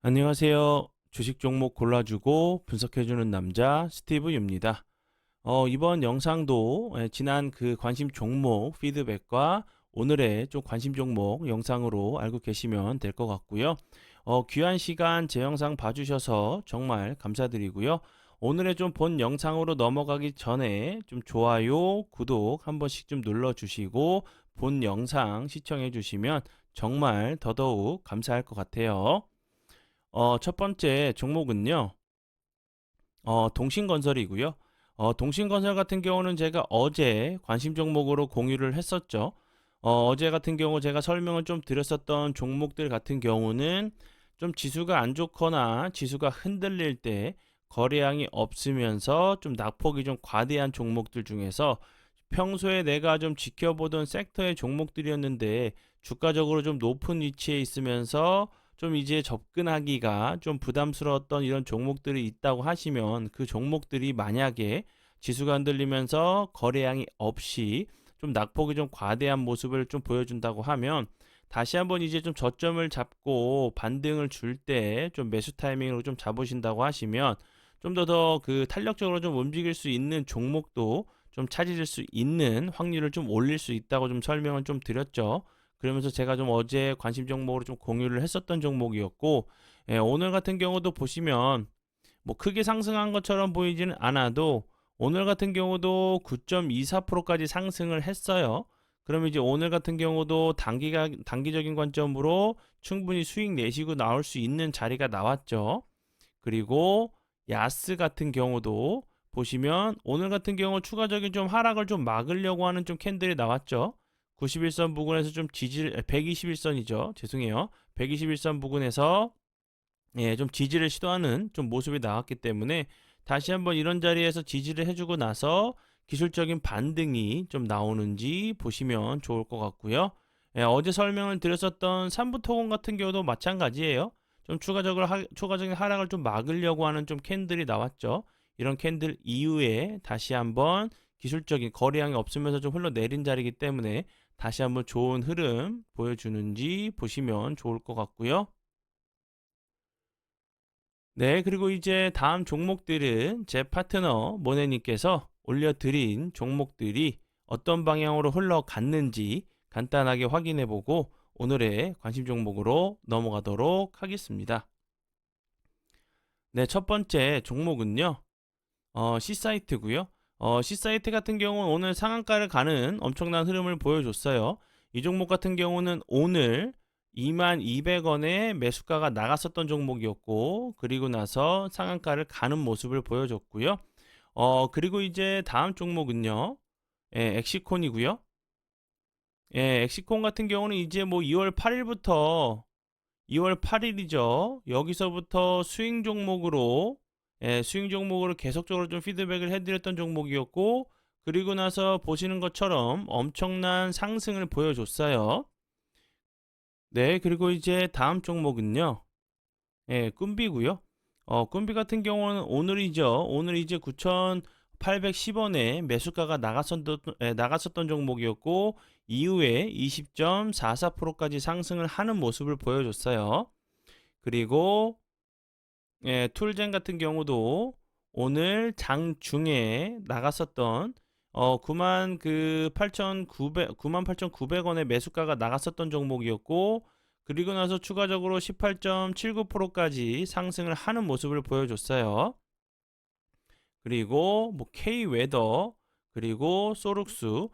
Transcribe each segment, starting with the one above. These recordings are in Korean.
안녕하세요. 주식 종목 골라주고 분석해주는 남자 스티브 유입니다. 이번 영상도 지난 그 관심 종목 피드백과 오늘의 좀 관심 종목 영상으로 알고 계시면 될 것 같고요. 귀한 시간 제 영상 봐주셔서 정말 감사드리고요. 오늘의 좀 본 영상으로 넘어가기 전에 좀 좋아요, 구독 한 번씩 좀 눌러주시고 본 영상 시청해 주시면 정말 더더욱 감사할 것 같아요. 첫 번째 종목은요, 동신건설이고요. 동신건설 같은 경우는 제가 어제 관심 종목으로 공유를 했었죠. 어제 같은 경우 제가 설명을 좀 드렸었던 종목들 같은 경우는 좀 지수가 안 좋거나 지수가 흔들릴 때 거래량이 없으면서 좀 낙폭이 좀 과대한 종목들 중에서 평소에 내가 좀 지켜보던 섹터의 종목들이었는데 주가적으로 좀 높은 위치에 있으면서 좀 이제 접근하기가 좀 부담스러웠던 이런 종목들이 있다고 하시면 그 종목들이 만약에 지수가 흔들리면서 거래량이 없이 좀 낙폭이 좀 과대한 모습을 좀 보여준다고 하면 다시 한번 이제 좀 저점을 잡고 반등을 줄 때 좀 매수 타이밍으로 좀 잡으신다고 하시면 좀 더 그 탄력적으로 좀 움직일 수 있는 종목도 좀 찾으실 수 있는 확률을 좀 올릴 수 있다고 좀 설명을 좀 드렸죠. 그러면서 제가 좀 어제 관심 종목으로 좀 공유를 했었던 종목이었고, 오늘 같은 경우도 보시면 뭐 크게 상승한 것처럼 보이지는 않아도 오늘 같은 경우도 9.24%까지 상승을 했어요. 그러면 이제 오늘 같은 경우도 단기적인 관점으로 충분히 수익 내시고 나올 수 있는 자리가 나왔죠. 그리고 야스 같은 경우도 보시면 오늘 같은 경우 추가적인 좀 하락을 좀 막으려고 하는 좀 캔들이 나왔죠. 91선 부근에서 좀 지지를 121선이죠. 죄송해요. 121선 부근에서 좀 지지를 시도하는 좀 모습이 나왔기 때문에 다시 한번 이런 자리에서 지지를 해주고 나서 기술적인 반등이 좀 나오는지 보시면 좋을 것 같고요. 어제 설명을 드렸었던 삼부토건 같은 경우도 마찬가지예요. 좀 추가적인 하락을 좀 막으려고 하는 좀 캔들이 나왔죠. 이런 캔들 이후에 다시 한번 기술적인 거래량이 없으면서 좀 흘러내린 자리이기 때문에 다시 한번 좋은 흐름 보여주는지 보시면 좋을 것 같고요. 네, 그리고 이제 다음 종목들은 제 파트너 모네님께서 올려드린 종목들이 어떤 방향으로 흘러갔는지 간단하게 확인해 보고 오늘의 관심 종목으로 넘어가도록 하겠습니다. 네, 첫 번째 종목은요, C사이트고요. C사이트 같은 경우는 오늘 상한가를 가는 엄청난 흐름을 보여줬어요. 이 종목 같은 경우는 오늘 22,200원에 매수가가 나갔었던 종목이었고, 그리고 나서 상한가를 가는 모습을 보여줬고요. 그리고 이제 다음 종목은요, 엑시콘이고요. 엑시콘 같은 경우는 이제 뭐 2월 8일부터 2월 8일이죠. 여기서부터 스윙 종목으로 계속적으로 좀 피드백을 해드렸던 종목이었고, 그리고 나서 보시는 것처럼 엄청난 상승을 보여줬어요. 네, 그리고 이제 다음 종목은요, 꿈비고요. 꿈비 같은 경우는 오늘이죠. 오늘 이제 9,810원에 매수가가 나갔었던 종목이었고, 이후에 20.44%까지 상승을 하는 모습을 보여줬어요. 그리고 툴젠 같은 경우도 오늘 장중에 나갔었던 9만 그 8,900 98,900원의 매수가가 나갔었던 종목이었고, 그리고 나서 추가적으로 18.79%까지 상승을 하는 모습을 보여줬어요. 그리고 뭐 K웨더, 그리고 소룩스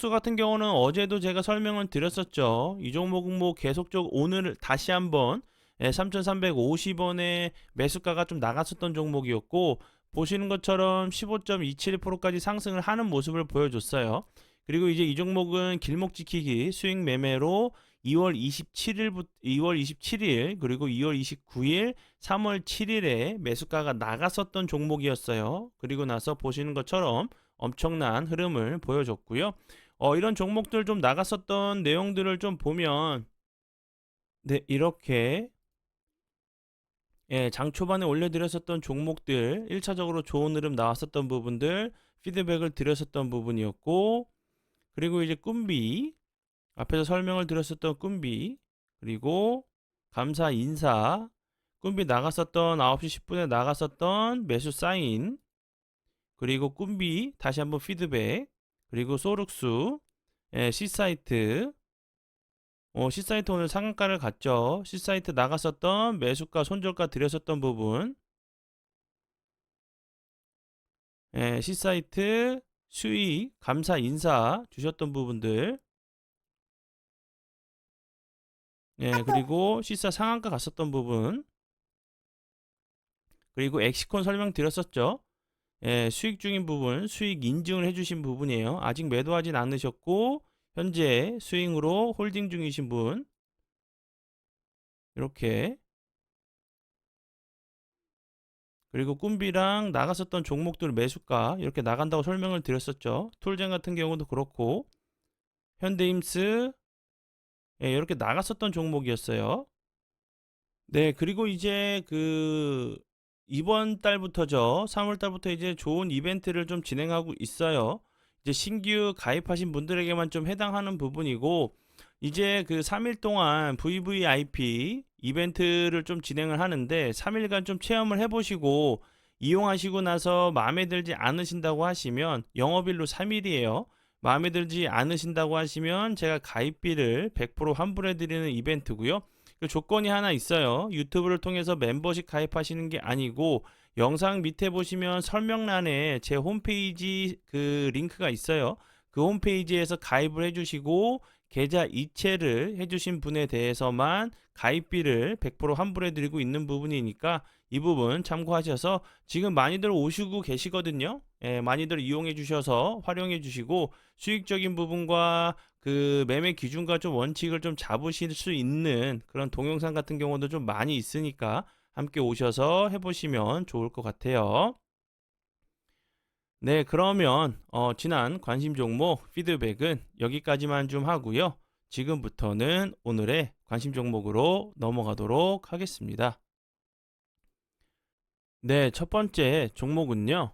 같은 경우는 어제도 제가 설명을 드렸었죠. 이 종목은 뭐 계속적으로 오늘 다시 한번 3,350원에 매수가가 좀 나갔었던 종목이었고, 보시는 것처럼 15.27%까지 상승을 하는 모습을 보여줬어요. 그리고 이제 이 종목은 길목 지키기 수익 매매로 2월 27일 그리고 2월 29일 3월 7일에 매수가가 나갔었던 종목이었어요. 그리고 나서 보시는 것처럼 엄청난 흐름을 보여줬고요. 이런 종목들 좀 나갔었던 내용들을 좀 보면 네, 이렇게 장 초반에 올려드렸었던 종목들 1차적으로 좋은 흐름 나왔었던 부분들 피드백을 드렸었던 부분이었고, 그리고 이제 꿈비 앞에서 설명을 드렸었던 꿈비, 그리고 감사 인사, 꿈비 나갔었던 9시 10분에 나갔었던 매수 사인, 그리고 꿈비 다시 한번 피드백, 그리고 소룩수, C사이트, C사이트 오늘 상한가를 갔죠. C사이트 나갔었던 매수가 손절가 드렸었던 부분, C사이트 수익 감사 인사 주셨던 부분들, 그리고 C사 상한가 갔었던 부분, 그리고 엑시콘 설명드렸었죠. 수익 중인 부분, 수익 인증을 해주신 부분이에요. 아직 매도하진 않으셨고 현재 스윙으로 홀딩 중이신 분, 이렇게. 그리고 꿈비랑 나갔었던 종목들 매수가 이렇게 나간다고 설명을 드렸었죠. 툴젠 같은 경우도 그렇고 현대임스, 이렇게 나갔었던 종목이었어요. 네, 그리고 이제 이번 달부터죠. 3월 달부터 이제 좋은 이벤트를 좀 진행하고 있어요. 이제 신규 가입하신 분들에게만 좀 해당하는 부분이고, 이제 3일 동안 VVIP 이벤트를 좀 진행을 하는데 3일간 좀 체험을 해보시고 이용하시고 나서 마음에 들지 않으신다고 하시면, 영업일로 3일이에요. 마음에 들지 않으신다고 하시면 제가 가입비를 100% 환불해 드리는 이벤트고요. 그 조건이 하나 있어요. 유튜브를 통해서 멤버십 가입하시는 게 아니고, 영상 밑에 보시면 설명란에 제 홈페이지 링크가 있어요. 그 홈페이지에서 가입을 해주시고 계좌 이체를 해주신 분에 대해서만 가입비를 100% 환불해 드리고 있는 부분이니까 이 부분 참고하셔서, 지금 많이들 오시고 계시거든요. 많이들 이용해 주셔서 활용해 주시고 수익적인 부분과 매매 기준과 좀 원칙을 좀 잡으실 수 있는 그런 동영상 같은 경우도 좀 많이 있으니까 함께 오셔서 해보시면 좋을 것 같아요. 네, 그러면 지난 관심 종목 피드백은 여기까지만 좀 하고요. 지금부터는 오늘의 관심 종목으로 넘어가도록 하겠습니다. 네, 첫 번째 종목은요.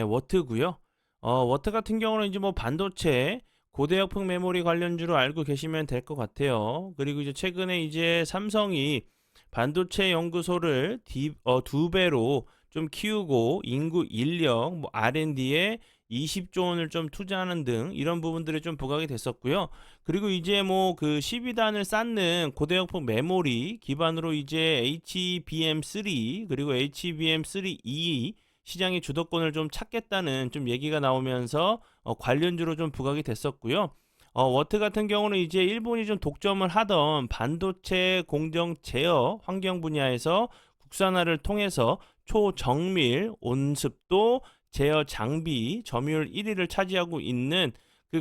워트고요. 워트 같은 경우는 이제 뭐 반도체, 고대역풍 메모리 관련주로 알고 계시면 될 것 같아요. 그리고 이제 최근에 이제 삼성이 반도체 연구소를 2배로 좀 키우고 인구 인력, 뭐 R&D에 20조 원을 좀 투자하는 등 이런 부분들이 좀 부각이 됐었고요. 그리고 이제 뭐 12단을 쌓는 고대역풍 메모리 기반으로 이제 HBM3 그리고 HBM3E 시장의 주도권을 좀 찾겠다는 좀 얘기가 나오면서 관련주로 좀 부각이 됐었고요. 워트 같은 경우는 이제 일본이 좀 독점을 하던 반도체 공정 제어 환경 분야에서 국산화를 통해서 초정밀 온습도 제어 장비 점유율 1위를 차지하고 있는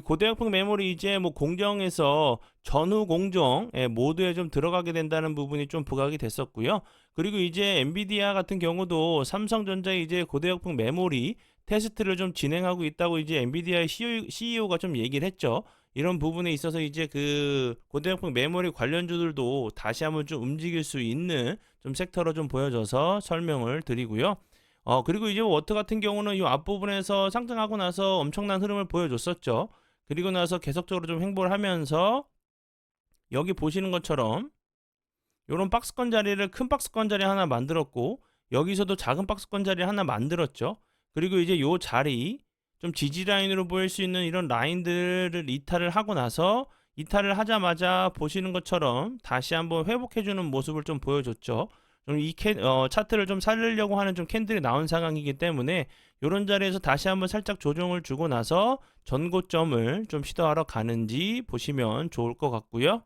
고대역풍 메모리, 이제 뭐 공정에서 전후 공정 모드에 좀 들어가게 된다는 부분이 좀 부각이 됐었고요. 그리고 이제 엔비디아 같은 경우도 삼성전자의 이제 고대역풍 메모리 테스트를 좀 진행하고 있다고 이제 엔비디아의 CEO가 좀 얘기를 했죠. 이런 부분에 있어서 이제 고대역풍 메모리 관련주들도 다시 한번 좀 움직일 수 있는 좀 섹터로 좀 보여져서 설명을 드리고요. 그리고 이제 워터 같은 경우는 이 앞부분에서 상승하고 나서 엄청난 흐름을 보여줬었죠. 그리고 나서 계속적으로 좀 횡보를 하면서 여기 보시는 것처럼 요런 박스권 자리를 큰 박스권 자리 하나 만들었고, 여기서도 작은 박스권 자리 하나 만들었죠. 그리고 이제 요 자리 좀 지지 라인으로 보일 수 있는 이런 라인들을 이탈을 하고 나서, 이탈을 하자마자 보시는 것처럼 다시 한번 회복해주는 모습을 좀 보여줬죠. 좀 차트를 좀 살리려고 하는 좀 캔들이 나온 상황이기 때문에 요런 자리에서 다시 한번 살짝 조정을 주고 나서 전고점을 좀 시도하러 가는지 보시면 좋을 것 같고요.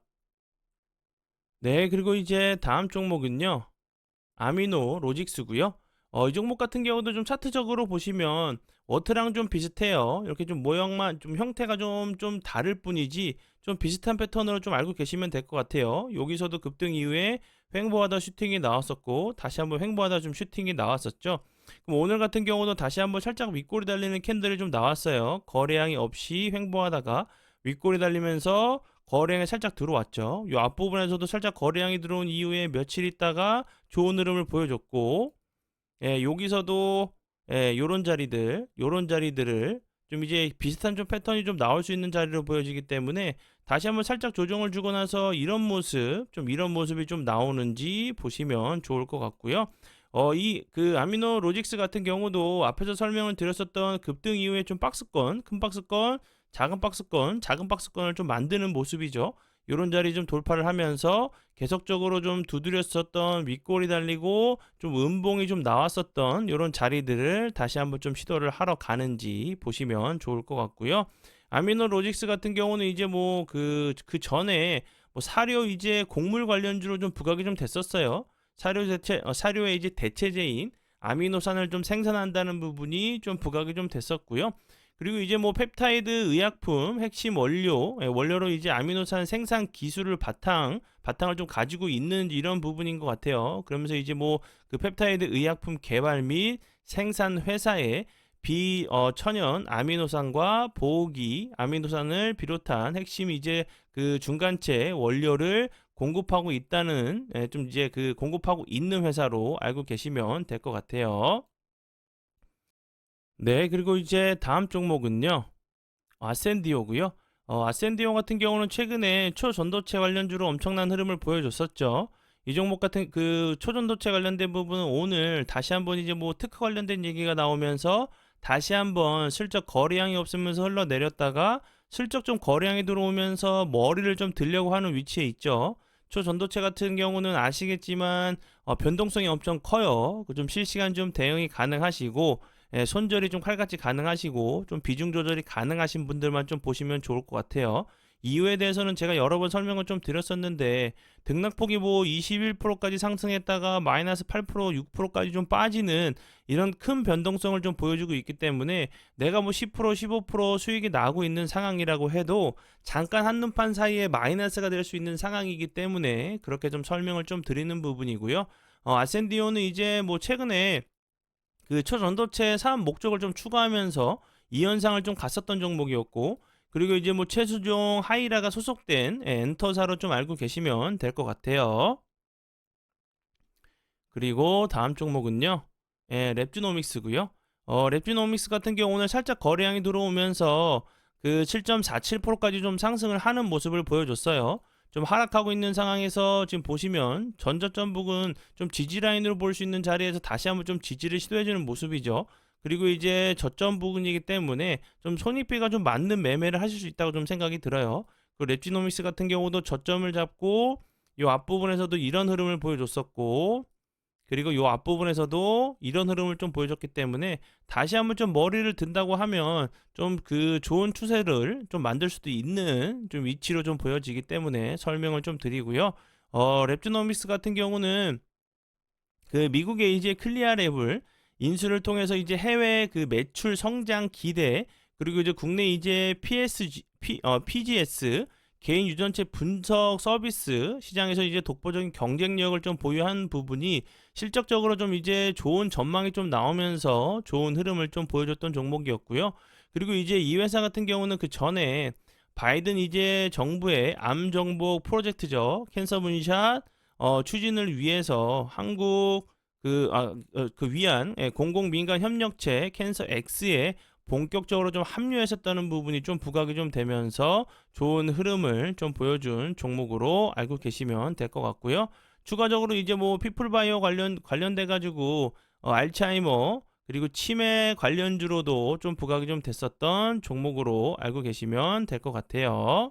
네, 그리고 이제 다음 종목은요. 아미노 로직스고요. 이 종목 같은 경우도 좀 차트적으로 보시면 워트랑 좀 비슷해요. 이렇게 좀 모형만 좀 형태가 좀 다를 뿐이지 좀 비슷한 패턴으로 좀 알고 계시면 될 것 같아요. 여기서도 급등 이후에 횡보하다 슈팅이 나왔었고 다시 한번 횡보하다 좀 슈팅이 나왔었죠. 그럼 오늘 같은 경우도 다시 한번 살짝 윗꼬리 달리는 캔들이 좀 나왔어요. 거래량이 없이 횡보하다가 윗꼬리 달리면서 거래량이 살짝 들어왔죠. 이 앞부분에서도 살짝 거래량이 들어온 이후에 며칠 있다가 좋은 흐름을 보여줬고, 여기서도 요런 자리들을 좀 이제 비슷한 좀 패턴이 좀 나올 수 있는 자리로 보여지기 때문에 다시 한번 살짝 조정을 주고 나서 이런 모습, 좀 이런 모습이 좀 나오는지 보시면 좋을 것 같고요. 이 그 아미노 로직스 같은 경우도 앞에서 설명을 드렸었던 급등 이후에 좀 박스권, 큰 박스권, 작은 박스권, 작은 박스권을 좀 만드는 모습이죠. 요런 자리 좀 돌파를 하면서 계속적으로 좀 두드렸었던 윗골이 달리고 좀 음봉이 좀 나왔었던 요런 자리들을 다시 한번 좀 시도를 하러 가는지 보시면 좋을 것 같고요. 아미노 로직스 같은 경우는 이제 뭐 그 전에 뭐 사료 이제 곡물 관련주로 좀 부각이 좀 됐었어요. 사료의 이제 대체제인 아미노산을 좀 생산한다는 부분이 좀 부각이 좀 됐었고요. 그리고 이제 뭐 펩타이드 의약품 핵심 원료로 이제 아미노산 생산 기술을 바탕을 좀 가지고 있는 이런 부분인 것 같아요. 그러면서 이제 뭐 그 펩타이드 의약품 개발 및 생산 회사에 비천연 아미노산과 보호기 아미노산을 비롯한 핵심 이제 그 중간체 원료를 공급하고 있다는 좀 이제 그 공급하고 있는 회사로 알고 계시면 될 것 같아요. 네, 그리고 이제 다음 종목은요. 아센디오고요. 아센디오 같은 경우는 최근에 초전도체 관련주로 엄청난 흐름을 보여줬었죠. 이 종목 같은 그 초전도체 관련된 부분은 오늘 다시 한번 이제 뭐 특허 관련된 얘기가 나오면서 다시 한번 슬쩍 거래량이 없으면서 흘러내렸다가 슬쩍 좀 거래량이 들어오면서 머리를 좀 들려고 하는 위치에 있죠. 초전도체 같은 경우는 아시겠지만 변동성이 엄청 커요. 좀 실시간 좀 대응이 가능하시고 손절이 좀 칼같이 가능하시고 좀 비중 조절이 가능하신 분들만 좀 보시면 좋을 것 같아요. 이유에 대해서는 제가 여러 번 설명을 좀 드렸었는데 등락폭이 뭐 21%까지 상승했다가 마이너스 8%, 6%까지 좀 빠지는 이런 큰 변동성을 좀 보여주고 있기 때문에 내가 뭐 10%, 15% 수익이 나고 있는 상황이라고 해도 잠깐 한눈판 사이에 마이너스가 될 수 있는 상황이기 때문에 그렇게 좀 설명을 좀 드리는 부분이고요. 아센디오는 이제 뭐 최근에 그 초전도체 사업 목적을 좀 추가하면서 이 현상을 좀 갔었던 종목이었고 그리고 이제 뭐 최수종 하이라가 소속된 엔터사로 좀 알고 계시면 될 것 같아요. 그리고 다음 종목은요. 랩주노믹스고요. 랩주노믹스 같은 경우 오늘 살짝 거래량이 들어오면서 그 7.47%까지 좀 상승을 하는 모습을 보여줬어요. 좀 하락하고 있는 상황에서 지금 보시면 전저점 부근 좀 지지 라인으로 볼 수 있는 자리에서 다시 한번 좀 지지를 시도해주는 모습이죠. 그리고 이제 저점 부근이기 때문에 좀 손익비가 좀 맞는 매매를 하실 수 있다고 좀 생각이 들어요. 그 랩지노믹스 같은 경우도 저점을 잡고 이 앞부분에서도 이런 흐름을 보여줬었고 그리고 요 앞부분에서도 이런 흐름을 좀 보여줬기 때문에 다시 한번 좀 머리를 든다고 하면 좀 그 좋은 추세를 좀 만들 수도 있는 좀 위치로 좀 보여지기 때문에 설명을 좀 드리고요. 랩주노믹스 같은 경우는 그 미국의 이제 클리아랩을 인수를 통해서 이제 해외 그 매출 성장 기대 그리고 이제 국내 이제 PGS 개인 유전체 분석 서비스 시장에서 이제 독보적인 경쟁력을 좀 보유한 부분이 실적적으로 좀 이제 좋은 전망이 좀 나오면서 좋은 흐름을 좀 보여줬던 종목이었고요. 그리고 이제 이 회사 같은 경우는 그 전에 바이든 이제 정부의 암 정복 프로젝트죠. 캔서 문샷 추진을 위해서 한국 그 위안 공공 민간 협력체 캔서 X에 본격적으로 좀 합류했었다는 부분이 좀 부각이 좀 되면서 좋은 흐름을 좀 보여준 종목으로 알고 계시면 될 것 같고요. 추가적으로 이제 뭐 피플바이오 관련돼 가지고 알츠하이머 그리고 치매 관련주로도 좀 부각이 좀 됐었던 종목으로 알고 계시면 될 것 같아요.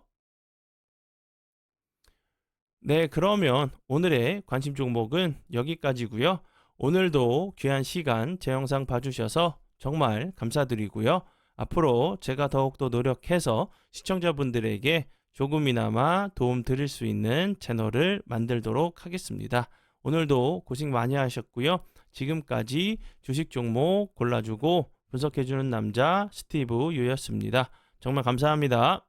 네, 그러면 오늘의 관심 종목은 여기까지고요. 오늘도 귀한 시간 제 영상 봐주셔서 정말 감사드리고요. 앞으로 제가 더욱더 노력해서 시청자분들에게 조금이나마 도움 드릴 수 있는 채널을 만들도록 하겠습니다. 오늘도 고생 많이 하셨고요. 지금까지 주식 종목 골라주고 분석해주는 남자 스티브 유였습니다. 정말 감사합니다.